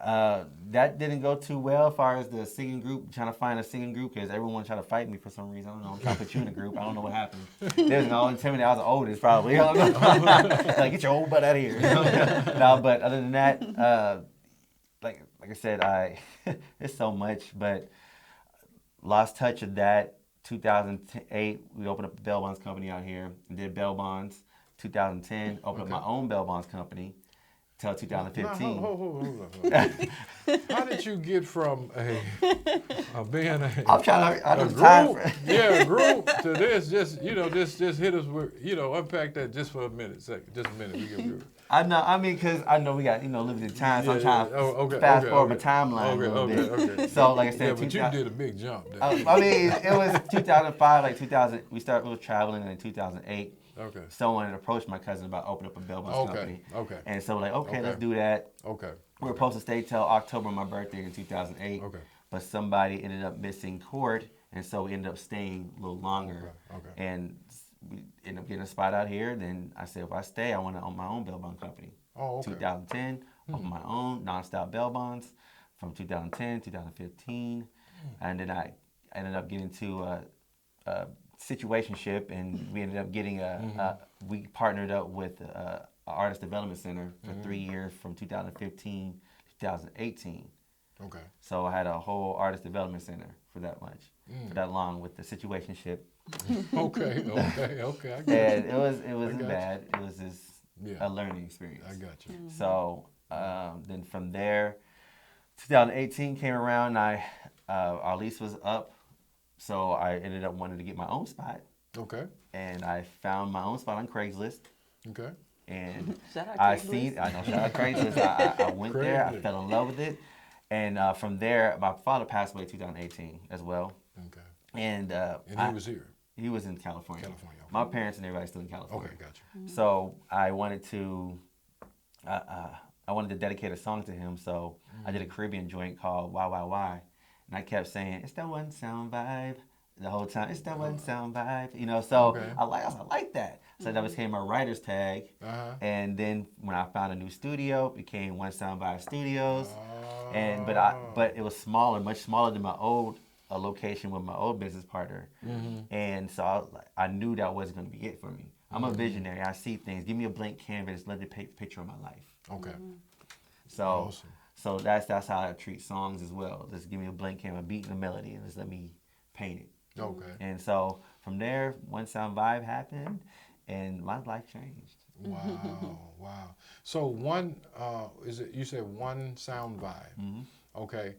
that didn't go too well as far as the singing group, trying to find a singing group because everyone tried to fight me for some reason. I don't know. I'm trying to put you in a group. I don't know what happened. They was all intimidated. I was the oldest probably. I don't know. Like, get your old butt out of here. No, but other than that, like I said, it's so much, but lost touch of that. 2008, we opened up a bail bonds company out here and did bail bonds. 2010, opened up my own bail bonds company. Till 2015. Hold on. How did you get from being I'm trying to. I a don't have group, time. a group to this? Just hit us with unpack that just for a minute, just a minute. We can do it. I know. I mean, because I know we got limited time, so I'm Yeah, trying yeah. to fast forward my timeline a little Okay. bit. So, like I said, Yeah, but you did a big jump. There. I mean, it was 2005, like 2000. We was traveling, and in 2008. Okay. Someone had approached my cousin about opening up a bail bonds company. Okay. And so, like, okay, Okay. let's do that. Okay. We were supposed to stay till October, my birthday in 2008. Okay. But somebody ended up missing court, and so we ended up staying a little longer. Okay. And we ended up getting a spot out here. Then I said, if I stay, I want to own my own bail bond company. Oh, okay. 2010, opened my own nonstop bail bonds from 2010, 2015. And then I ended up getting to a situationship, and we ended up getting we partnered up with an artist development center for 3 years from 2015 to 2018. Okay. So I had a whole artist development center for that much, for that long with the situationship. Okay. I got And you. it wasn't got bad. It was just a learning experience. I got you. So then from there, 2018 came around. Our lease was up, so I ended up wanting to get my own spot, Okay. and I found my own spot on Craigslist. Okay. And Shout out I Craigslist. seen, I know, shout out Craigslist. I went there, I Craigslist. fell in love with it, and from there, my father passed away 2018 as well, Okay. and And he was here. he was in California. California, okay. My parents and everybody's still in California. Okay. Got you. So I wanted to, I wanted to dedicate a song to him. So I did a Caribbean joint called Why Why Why, and I kept saying it's that one sound vibe the whole time. It's that one sound vibe, So Okay. I like that. So that became my writer's tag. And then when I found a new studio, it became One Sound Vibe Studios. And but it was smaller, much smaller than my old location with my old business partner. And so I knew that wasn't going to be it for me. I'm a visionary. I see things. Give me a blank canvas. Let me paint a picture of my life. Okay. So Awesome. so that's how I treat songs as well. Just give me a blank canvas, a beat and a melody, and just let me paint it. Okay. And so from there, One Sound Vibe happened, and my life changed. Wow. So one you said One Sound Vibe. Okay.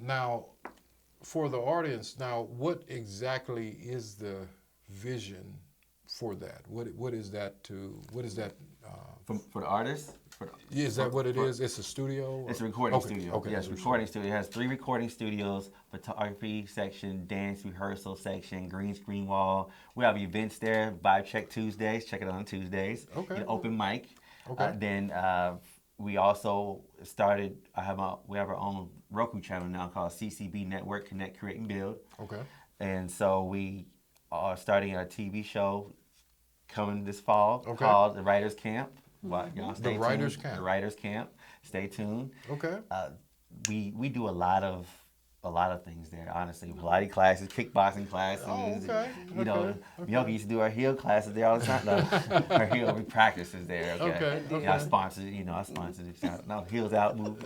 Now for the audience, what exactly is the vision for that? What is that For the artists, is that what it is? It's a studio? it's a recording Okay, studio. Okay. Yes, recording studio. It has 3 recording studios, photography section, dance rehearsal section, green screen wall. We have events there, Vibe Check Tuesdays. Check it out on Tuesdays. Okay. Open mic. Okay. Then we also started, we have our own Roku channel now called CCB Network, Connect, Create, and Build. Okay. And so we are starting a TV show coming this fall Okay. called The Writers Camp. Y'all stay tuned. Writers Camp. The Writers Camp. Stay tuned. Okay. We do a lot of things there, honestly. Pilates classes, kickboxing classes. Oh, okay. Yoga used to do our heel classes there all the time. No, our heel practices there. Okay. Okay, I sponsored it. No, heels out move.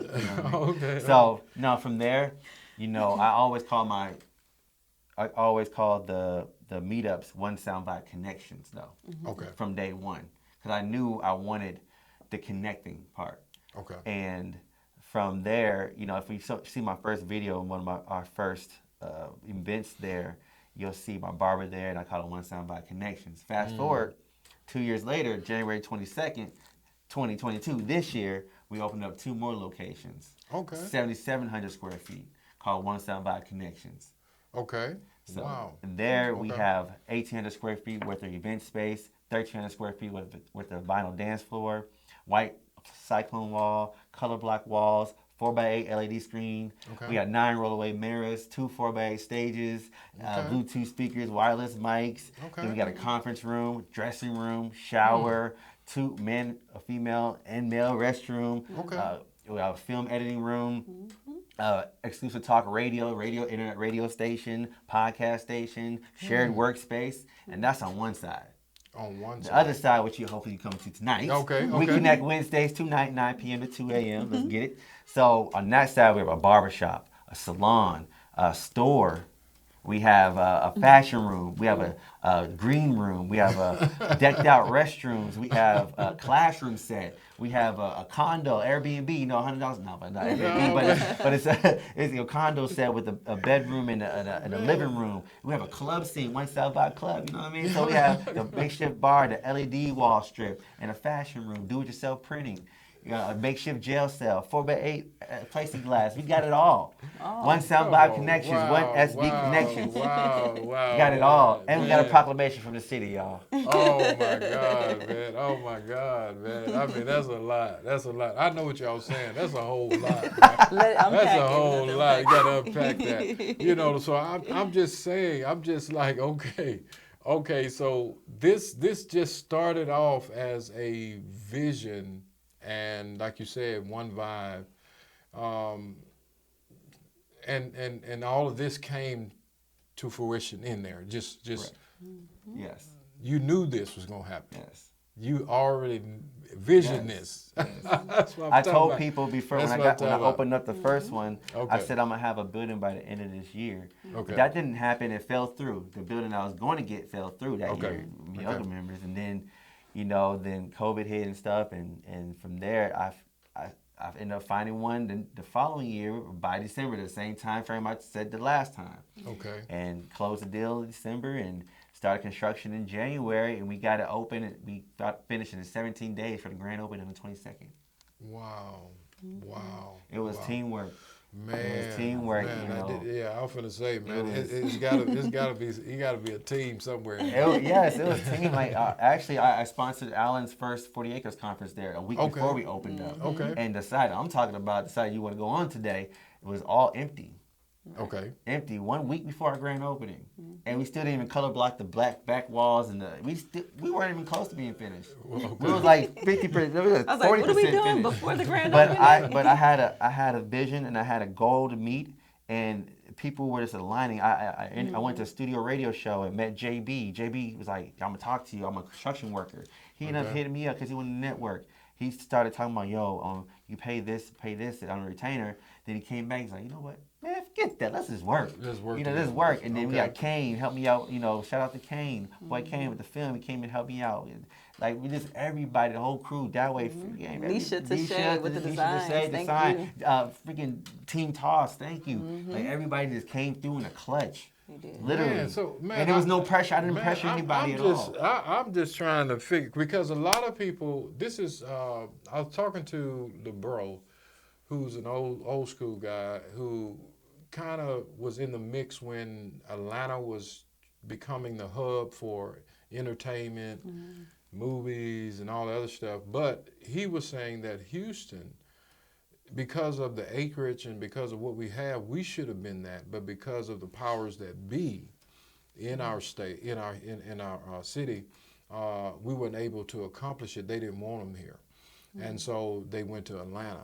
Okay. So no, from there, I always call the meetups One Sound Vibe Connections though. Okay. From day one, because I knew I wanted the connecting part. Okay. And from there, if you see my first video in one of our first events there, you'll see my barber there, and I call it One Sound Vibe Connections. Fast forward 2 years later, January 22nd, 2022, this year, we opened up 2 more locations. Okay. 7,700 square feet, called One Sound Vibe Connections. Okay. So Wow. there we Okay. have 1,800 square feet worth of event space, 1,300 square feet with a vinyl dance floor, white cyclone wall, color block walls, 4x8 LED screen. Okay. We got 9 rollaway mirrors, 2 4x8 stages, Bluetooth speakers, wireless mics. Okay. Then we got a conference room, dressing room, shower, 2 men, a female, and male restroom. Okay. We have a film editing room, exclusive talk radio, internet radio station, podcast station, shared workspace, and that's on one side. On one The side. other side, which you hopefully come to tonight. Okay, We okay. connect Wednesdays tonight, 9 p.m. to 2 a.m. Let's get it. So on that side, we have a barbershop, a salon, a store. We have a fashion room. We have a green room. We have a decked out restrooms. We have a classroom set. We have a condo, Airbnb, $100. No, but not Airbnb, but it's a condo set with a bedroom and a living room. We have a club scene, One South by Club, you know what I mean? So we have the makeshift bar, the LED wall strip, and a fashion room, do-it-yourself printing. You got a makeshift jail cell, 4x8 plexiglass. We got it all. One SoundCloud connections, one SB connections. Wow, We got it all. And we got a man. proclamation from the city, y'all. Oh my God, man. Oh my God, man. I mean, that's a lot. That's a lot. I know what y'all saying. That's a whole lot. Man. That's a whole lot. You gotta unpack that. So I'm just saying, I'm just like, okay, so this just started off as a vision and like you said, one vibe. And all of this came to fruition in there. Just Yes. you knew this was gonna happen. Yes. You already visioned this. That's what I'm I talking told about. people before That's when what I'm I talking about. opened up the first one, I Okay. said I'm gonna have a building by the end of this year. Okay. But that didn't happen. It fell through. The building I was going to get fell through that Okay. year. The Okay. other members, and then, then COVID hit and stuff, and from there I've ended up finding one the following year by December, the same time frame I said the last time. Okay. And closed the deal in December and started construction in January, and we got it open. And we got finished in 17 days for the grand opening on the 22nd. Wow. Wow. It was Wow. teamwork. Man, It was teamwork, man, you know. yeah, I was finna say, man, was- it's gotta be, you gotta be a team somewhere. Yes, it was team. Like actually, I sponsored Allen's first 40 Acres conference there a week Okay. before we opened up. Okay. And the site I'm talking about, the site you want to go on today, it was all empty. Okay. Empty 1 week before our grand opening, and we still didn't even color block the black back walls, and we weren't even close to being finished. We was like 50%. I was like, what are we doing finished. before the grand But opening? I had a vision and I had a goal to meet, and people were just aligning. I went to a studio radio show and met JB. JB was like, I'm gonna talk to you. I'm a construction worker. He ended up hitting me up because he wanted to network. He started talking about, you pay this on a retainer. Then he came back. He's like, you know what, man, forget that. Let's just work. Let's work Let's together. work. And then we Okay. got Kane help me out. Shout out to Kane. Boy Kane with the film. He came and helped me out. Like we just everybody, the whole crew. That way, Nisha Tashay with the designs. Thank design. Freaking Team Toss. Thank you. Like everybody just came through in a clutch. You did. Literally. Man, and there was no pressure. I didn't pressure anybody at all. I'm just trying to figure, because a lot of people, I was talking to the bro, who's an old school guy who kind of was in the mix when Atlanta was becoming the hub for entertainment, movies, and all the other stuff. But he was saying that Houston, because of the acreage and because of what we have, we should have been that. But because of the powers that be in our state, in our city, we weren't able to accomplish it. They didn't want them here, and so they went to Atlanta.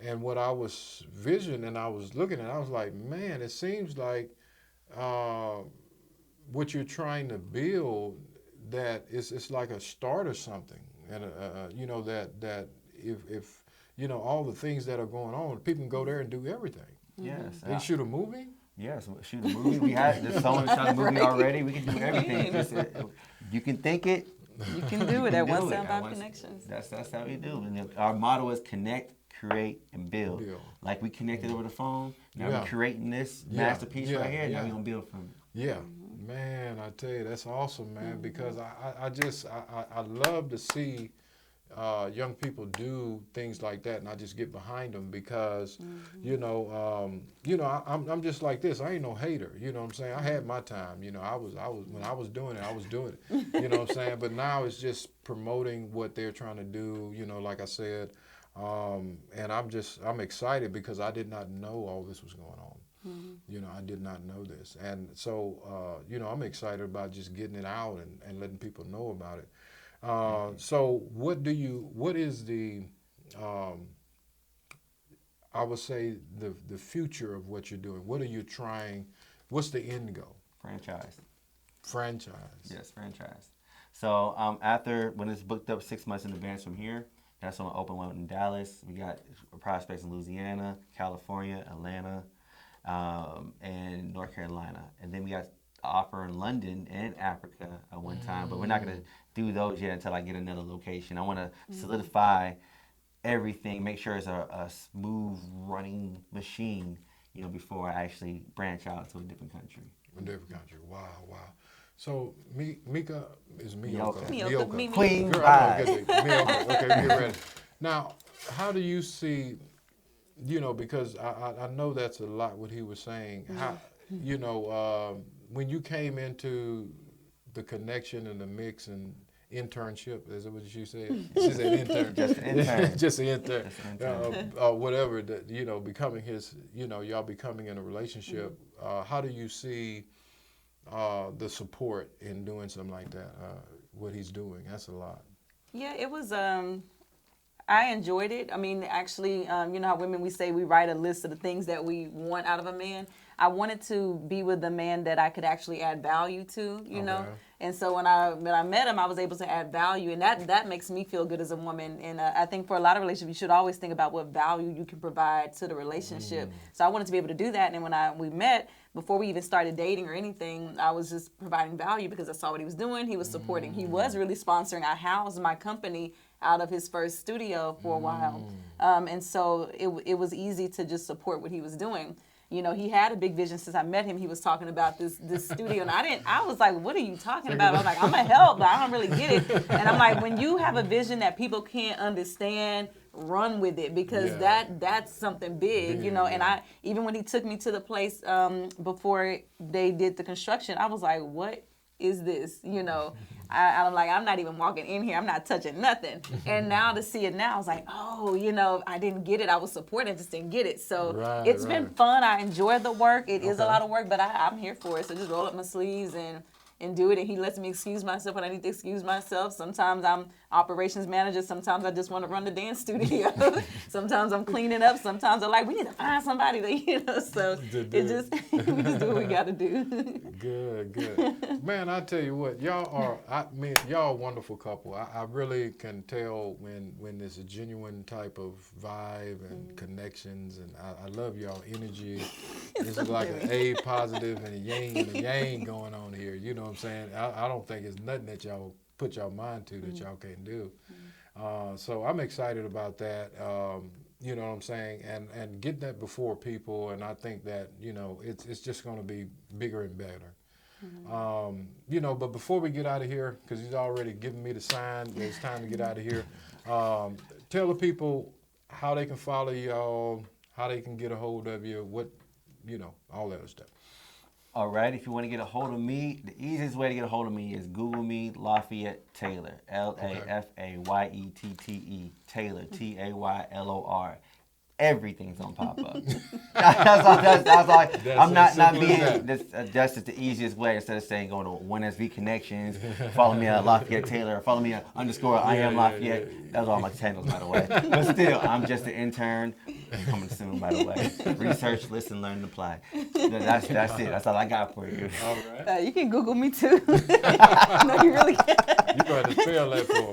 And what I was visioning and I was looking at, I was like, man, it seems like what you're trying to build, that it's like a start or something, and that if all the things that are going on, people can go there and do everything. Yes. They shoot a movie. Yes, shoot a movie. We had someone shot a movie already. We can do everything. You can think it. You can do it You at can One do it. Sound Connections. That's how we do. And our motto is connect, create, and build. Like we connected over the phone. Now Yeah. we're creating this Yeah. masterpiece right here. Now Yeah. we're gonna build from it. Yeah, man, I tell you, that's awesome, man. Because I love to see young people do things like that, and I just get behind them because, I'm just like this. I ain't no hater. You know what I'm saying? I had my time. I was when I was doing it, I was doing it. You know what I'm saying? But now it's just promoting what they're trying to do. Like I said, and I'm excited because I did not know all this was going on. I did not know this. And so, I'm excited about just getting it out and letting people know about it. So what is the, I would say the future of what you're doing. What are you trying? What's the end goal? Franchise. Franchise. Yes, franchise. So after when it's booked up 6 months in advance from here, that's when I open one in Dallas. We got prospects in Louisiana, California, Atlanta, and North Carolina. And then we got an offer in London and Africa at one time, but we're not going to do those yet until I get another location. I want to solidify everything, make sure it's a smooth running machine, before I actually branch out to a different country. A different country. Wow, wow. So Mika is Mioka. Mioka. Queen Girl, I vibe. know, Mioka. Okay, get ready. Now, how do you see, because I know that's a lot what he was saying. How, when you came into the connection and the mix and internship, is that what she said? She said intern. Just an intern. Just an intern. Just an intern. Whatever, that, becoming his, y'all becoming in a relationship. How do you see the support in doing something like that? What he's doing, that's a lot. Yeah, it was. I enjoyed it. I mean, actually, you know how women, we say we write a list of the things that we want out of a man. I wanted to be with a man that I could actually add value to, you know. And so when I met him, I was able to add value, and that makes me feel good as a woman. And I think for a lot of relationships, you should always think about what value you can provide to the relationship. So I wanted to be able to do that. And when we met, before we even started dating or anything, I was just providing value because I saw what he was doing. He was supporting. He was really sponsoring. I housed my company out of his first studio for a while. And so it was easy to just support what he was doing. You know, he had a big vision since I met him. He was talking about this studio, and I was like, what are you talking about? I'm like, I'm gonna help, but I don't really get it. And I'm like, when you have a vision that people can't understand, run with it, because that's something big, you know. And even when he took me to the place before they did the construction, I was like, what is this? You know, I'm like, I'm not even walking in here. I'm not touching nothing. And now to see it now, I was like, oh, you know, I didn't get it. I was supporting, just didn't get it. So it's been fun. I enjoy the work. It is a lot of work, but I'm here for it. So just roll up my sleeves and do it. And he lets me excuse myself when I need to excuse myself. Sometimes I'm operations manager. Sometimes I just want to run the dance studio. Sometimes I'm cleaning up. Sometimes I'm like, we need to find somebody to, you know. So we just do what we got to do. Good. Man, I tell you what, y'all are a wonderful couple. I really can tell when there's a genuine type of vibe and connections, and I love y'all energy. This is like an A positive and a yang going on here. You know what I'm saying? I don't think it's nothing that y'all put your mind to that y'all can't do. So I'm excited about that. You know what I'm saying? And get that before people, and I think that, you know, it's just going to be bigger and better. You know, but before we get out of here, because he's already given me the sign that it's time to get out of here, tell the people how they can follow y'all, how they can get a hold of you, what, you know, all that other stuff. All right, if you want to get a hold of me, the easiest way to get a hold of me is Google me, Lafayette Taylor, Lafayettete, Taylor, Taylor. Everything's gonna pop up. That's all. I'm not being. That's just the easiest way. Instead of saying going to One SV Connections, follow me at Lafayette Taylor, follow me at _. I am Lafayette. That's all my channels, by the way. But still, I'm just an intern. Coming soon, by the way. Research, listen, learn, and apply. That's it. That's all I got for you. All right. You can Google me too. No, you really can. You got to spell that for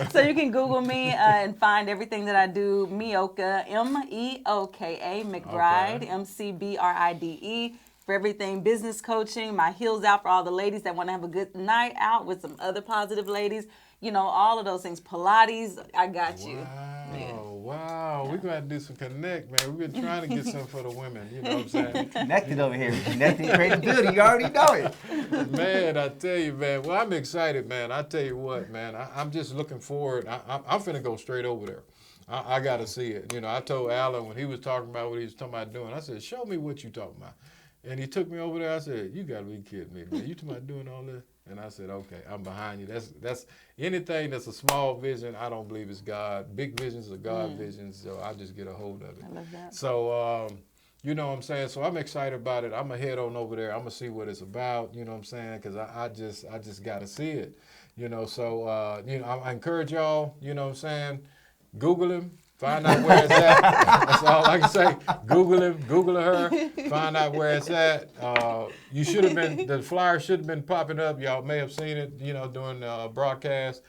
me. So you can Google me and find everything that I do. Mioka, MEOKA, McBride, MCBRIDE. For everything business coaching, my heels out for all the ladies that want to have a good night out with some other positive ladies. You know, all of those things. Pilates, I got you. Wow. We're going to have to do some connect, man. We've been trying to get something for the women. You know what I'm saying? Connected over here. Connecting credibility. You already know it. Man, I tell you, man. Well, I'm excited, man. I tell you what, man. I'm just looking forward. I'm finna go straight over there. I got to see it. You know, I told Alan when he was talking about what he was talking about doing, I said, show me what you talking about. And he took me over there. I said, you got to be kidding me, man. You talking about doing all this? And I said, okay, I'm behind you. That's anything that's a small vision, I don't believe it's God. Big visions are God visions, so I just get a hold of it. I love that. So, you know what I'm saying? So I'm excited about it. I'm going to head on over there. I'm going to see what it's about, you know what I'm saying? Because I just got to see it, you know. So, you know, I encourage y'all, you know what I'm saying? Google him, Find out where it's at. That's all I can say. Google her. Find out where it's at. You should have been. The flyer should have been popping up. Y'all may have seen it. During the broadcast.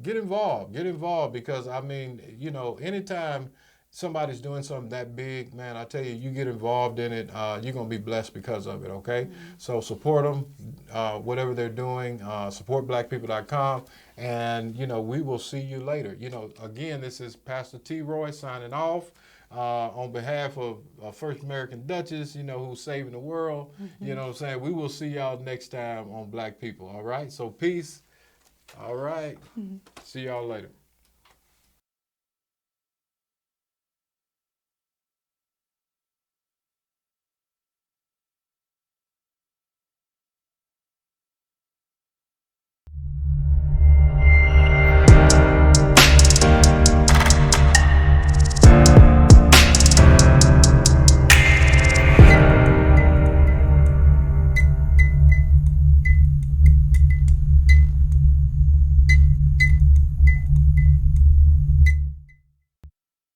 Get involved because I mean, anytime somebody's doing something that big, man, I tell you, you get involved in it, you're going to be blessed because of it, okay? So support them, whatever they're doing, support blackpeople.com, and, we will see you later. Again, this is Pastor T. Roy signing off on behalf of First American Duchess, who's saving the world. You know what I'm saying? We will see y'all next time on Black People, all right? So peace. All right. See y'all later.